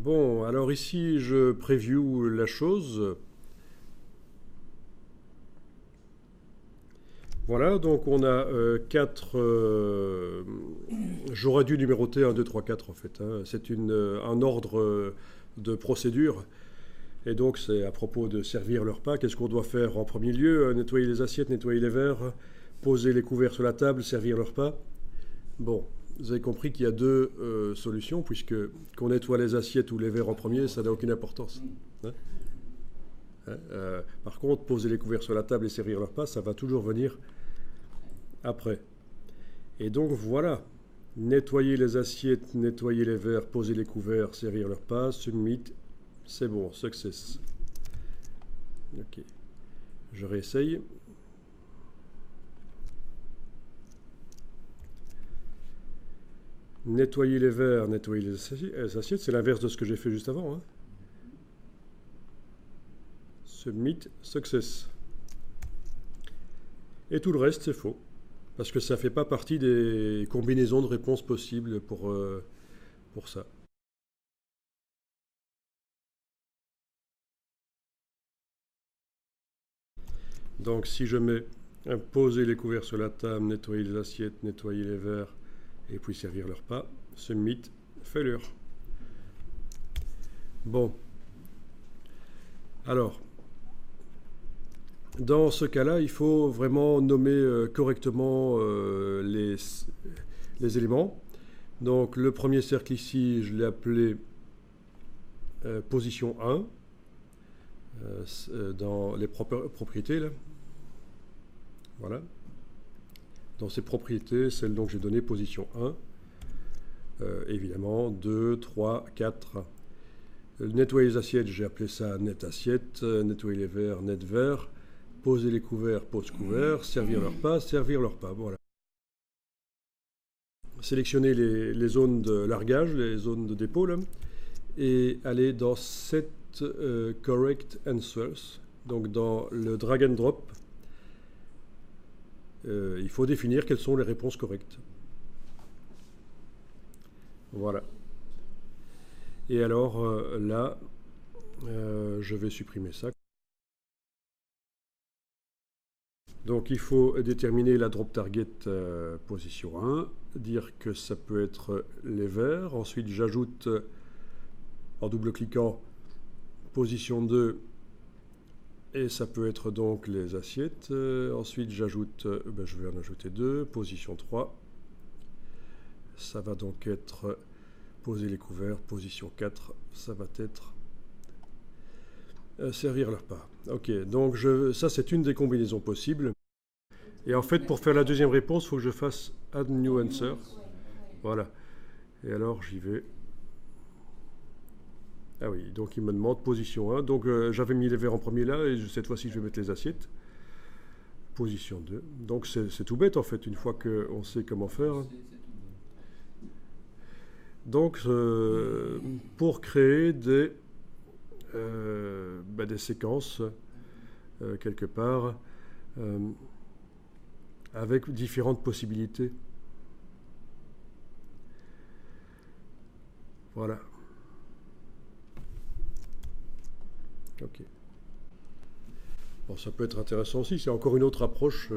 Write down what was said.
Bon, alors ici je preview la chose. Voilà, donc on a 4. J'aurais dû numéroter 1, 2, 3, 4 en fait, hein. C'est un ordre de procédure. Et donc c'est à propos de servir le repas. Qu'est-ce qu'on doit faire en premier lieu? Nettoyer les assiettes, nettoyer les verres, poser les couverts sur la table, servir le repas. Bon, vous avez compris qu'il y a deux solutions, puisque qu'on nettoie les assiettes ou les verres en premier, ça n'a aucune importance. Hein. Par contre, poser les couverts sur la table et servir le repas, ça va toujours venir après. Et donc voilà, nettoyer les assiettes, nettoyer les verres, poser les couverts, servir le repas, submit, c'est bon, success. Ok, je réessaye. Nettoyer les verres, nettoyer les assiettes, c'est l'inverse de ce que j'ai fait juste avant. Hein. Submit, success. Et tout le reste, c'est faux. Parce que ça ne fait pas partie des combinaisons de réponses possibles pour ça. Donc si je mets poser les couverts sur la table, nettoyer les assiettes, nettoyer les verres, et puis servir le repas, submit, failure. Bon. Alors, dans ce cas-là, il faut vraiment nommer correctement les éléments. Donc le premier cercle ici, je l'ai appelé position 1, dans les propriétés, là. Voilà. Dans ces propriétés, celle dont j'ai donné position 1. Évidemment, 2, 3, 4. Nettoyer les assiettes, j'ai appelé ça net assiette. Nettoyer les verres, net verre. Poser les couverts, pose couverts. Servir le repas, servir le repas. Voilà. Sélectionner les zones de largage, les zones de dépôt, là, et aller dans Set Correct Answers. Donc dans le drag and drop, il faut définir quelles sont les réponses correctes. Voilà. Et alors là, je vais supprimer ça. Donc il faut déterminer la drop target position 1, dire que ça peut être les verres. Ensuite j'ajoute en double-cliquant position 2 et ça peut être donc les assiettes. Ensuite j'ajoute, je vais en ajouter 2, position 3. Ça va donc être poser les couverts, position 4, ça va être servir le repas. Ok, donc ça c'est une des combinaisons possibles. Et en fait, pour faire la deuxième réponse, il faut que je fasse Add New Answer. Voilà. Et alors j'y vais. Ah oui, donc il me demande position 1. Donc j'avais mis les verres en premier là, et cette fois-ci je vais mettre les assiettes. Position 2. Donc c'est tout bête en fait, une fois qu'on sait comment faire. Donc pour créer des séquences quelque part avec différentes possibilités. Voilà. Ok. Bon, ça peut être intéressant aussi, c'est encore une autre approche